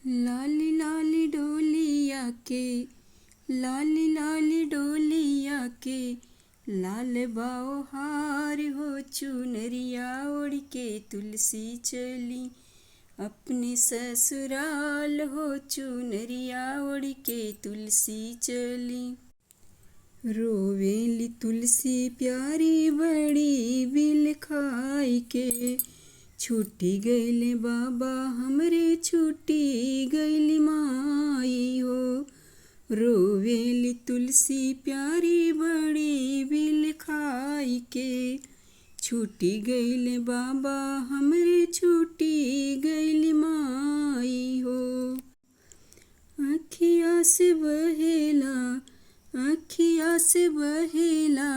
लाली लाली डोलिया के, लाली लाली डोलिया के, लाल बाओ हार हो चुनरिया ओढ़ के तुलसी चली अपने ससुराल हो चुनरिया ओढ़ के तुलसी चली। रोवेली तुलसी प्यारी बड़ी बिल खाई के, छूटी गईले बाबा हमरे छूटी गईली माई हो। रोवेली तुलसी प्यारी बड़ी बिल खाई के, छूटी गईले बाबा हमरे छूटी गईली माई हो। अखिया से बहेला, अखिया से बहेला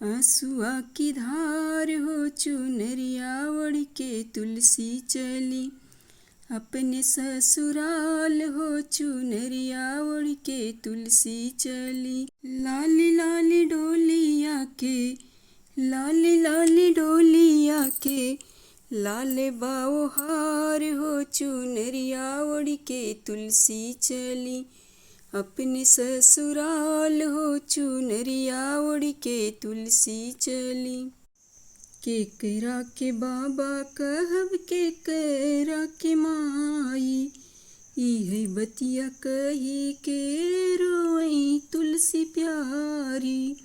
आंसुआ की धार हो चुनरिया ओढ़ के तुलसी चली अपने ससुराल हो चुनरिया ओढ़ के तुलसी चली। लाली लाली डोलिया के, लाली लाली डोलिया के, लाल बाओ हार हो चुनरिया ओढ़ के तुलसी चली अपने ससुराल हो चुनरिया ओढ़ के तुलसी चली। केकरा के बाबा कहब केकरा के माई, इहे बतिया कही के रोई तुलसी प्यारी।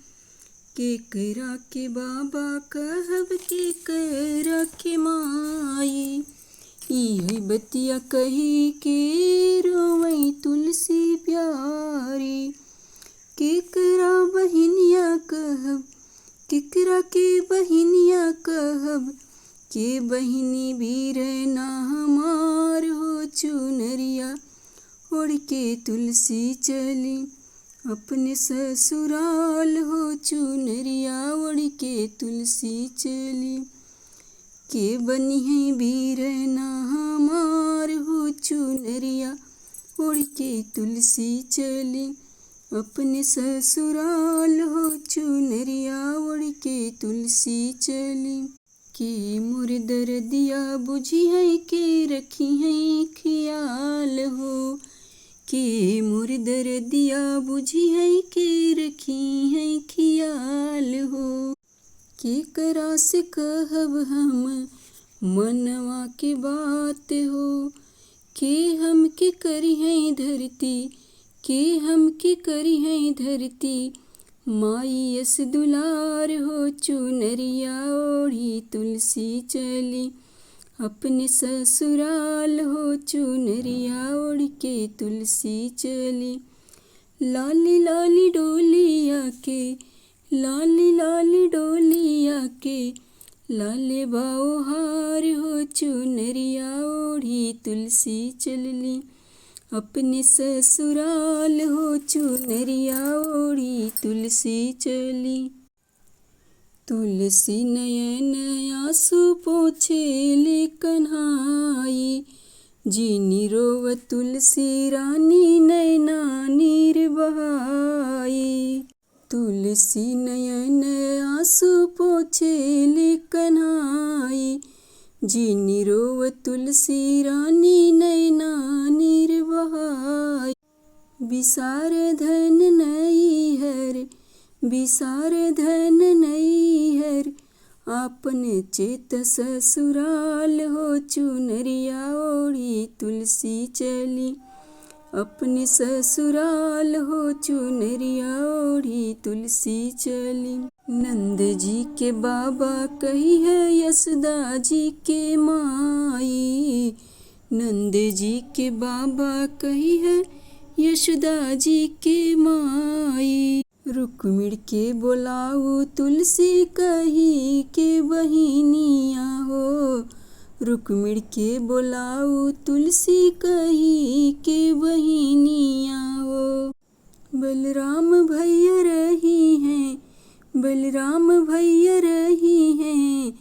केकरा के बाबा कहब केकरा के माई, इहे बतिया कही के रोई तुलसी प्यारी। केकरा बहिनिया कहब, केकरा के बहिनिया कहब, के बहिनी बीरना हमार हो चुनरिया ओढ़ के तुलसी चली अपने ससुराल हो चुनरिया ओढ़ के तुलसी चली। के बनी है बीरना हमार हो चुनरिया ओढ़ के तुलसी चली अपने ससुराल हो चुनरिया ओढ़ के तुलसी चली। के मोर दर्दिया बुझी है के रखी है ख्याल हो, के मोर दर्दिया बुझी है के रखी है ख्याल हो। केकरा से कहब हम मनवा के बात हो, के हम के करी है धरती, के हम के करी है धरती माई यस दुलार हो चुनरिया ओढ़ी तुलसी चली अपने ससुराल हो चुनरिया ओढ़ के तुलसी चली। लाली लाली डोलिया के, लाली लाली डोलिया के, लाले बाओ हार हो चुनरिया ओढ़ी तुलसी चलली अपने ससुराल हो चुनरिया ओढ़ी तुलसी चली। तुलसी नयन आंसू पोछे ले कन्हाई, जीनी रोव तुलसी रानी नैना नीर बहाई। तुलसी नयन आंसू पोछे ले कन्हाई, जीनी रोव तुलसी रानी नैना नीर बहाई। बिसार धन नई हर, बिसार धन नई हर, आपन चेत ससुराल हो चुनरिया ओढ़ी तुलसी चली अपने ससुराल हो चुनरिया ओढ़ी तुलसी चली। नंद जी के बाबा कही है यशोदा जी के माई, नंद जी के बाबा कही है यशोदा जी के माई। रुक्मिणी के बोलाऊ तुलसी कही के बहिनिया हो, रुक्मिणी के बोलाऊ तुलसी कही के बहिनिया हो। बलराम भैया रही हैं, बलराम भैया रही हैं,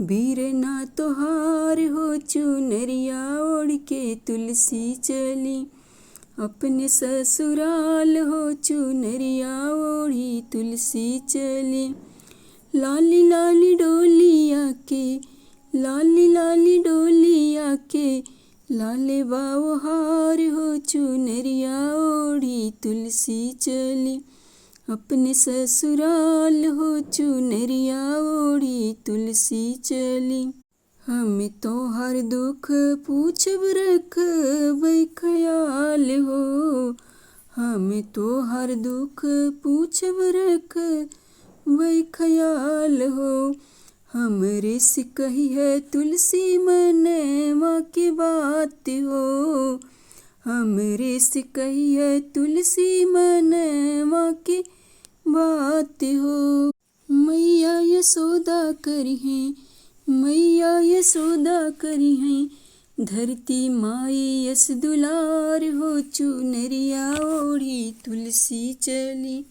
बीरना तोहार हो चुनरिया ओढ़ के तुलसी चली अपने ससुराल हो चुनरिया ओढ़ी तुलसी चली। लाली लाली डोलिया के, लाली लाली डोलिया के, लाले बाओ हार हो चुनरिया ओढ़ी तुलसी चली, अपने ससुराल हो चुनरिया ओढ़ी तुलसी चली। हमें तो हर दुख पूछब रखबै ख्याल हो, हमें तो हर दुख पूछब रखबै ख्याल हो। हमरे से कही है तुलसी मनवा की बात हो, हमरे से कही है तुलसी मनवा की बात हो। मैया यशोदा करी हैं, मैया यशोदा करी हैं, धरती माई यस दुलार हो चुनरिया ओढ़ी तुलसी चली,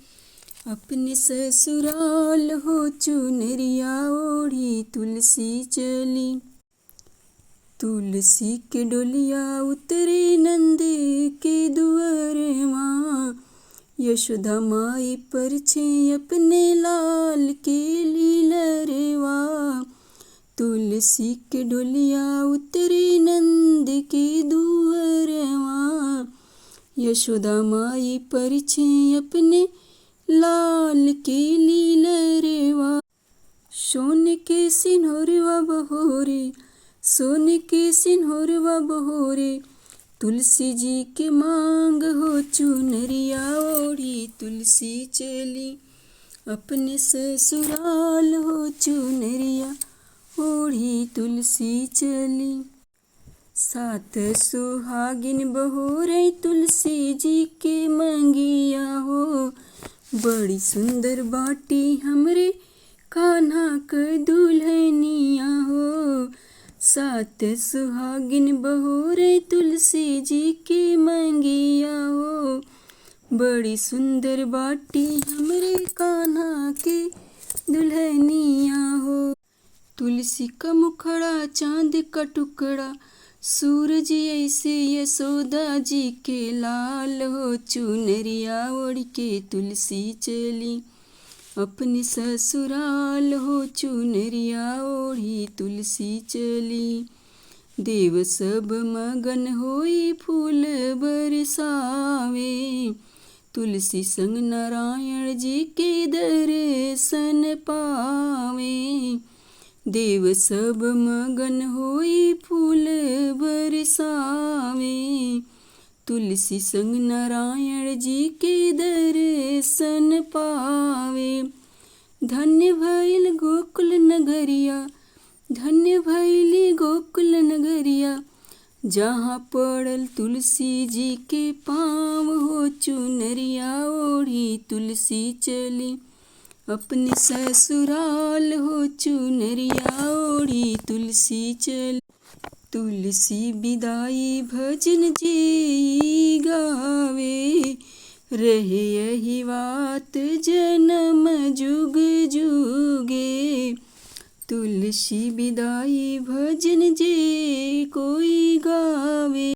अपने ससुराल हो चुनरिया ओढ़ी तुलसी चली। तुलसी के डोलिया उतरे नंद के दुअरवा, यशोदा माई परछे अपने लाल के लीलरवा। तुलसी के डोलिया उतरे नंद के दुअरवा, यशोदा माई परछे अपने लाल के लीलरवा। सोने के सिन्होरवा बहोरे, सोने के सिन्होरवा बहोरे, तुलसी जी के मांग हो चुनरिया ओढ़ी तुलसी चली, अपने ससुराल हो चुनरिया ओढ़ी तुलसी चली। सात सुहागिन बहोरे तुलसी जी के मंगिया हो, बड़ी सुंदर बाटी हमरे कान्हा क दुल्हनिया हो। सात सुहागिन बहोरे तुलसी जी के मंगिया हो, बड़ी सुंदर बाटी हमरे कान्हा के दुल्हनिया हो। तुलसी का मुखड़ा चांद का टुकड़ा, सूरज ऐसे यशोदा जी के लाल हो चुनरिया ओढ़ के तुलसी चली, अपने ससुराल हो चुनरिया ओढ़ी तुलसी चली। देव सब मगन होई फूल बरसावे, तुलसी संग नारायण जी के दर्शन पावे। देव सब मगन होई फूल बरसावे, तुलसी संग नारायण जी के दर्शन पावे। धन्य भइल गोकुल नगरिया, धन्य भइली गोकुल नगरिया, जहाँ पड़ल तुलसी जी के पाँव हो चुनरिया ओढ़ी तुलसी चली, अपने ससुराल हो चुनरिया ओढ़ी तुलसी चली। तुलसी बिदाई भजन जी गावे, रहे यही बात जन्म जुग जुगे। तुलसी बिदाई भजन जे कोई गावे।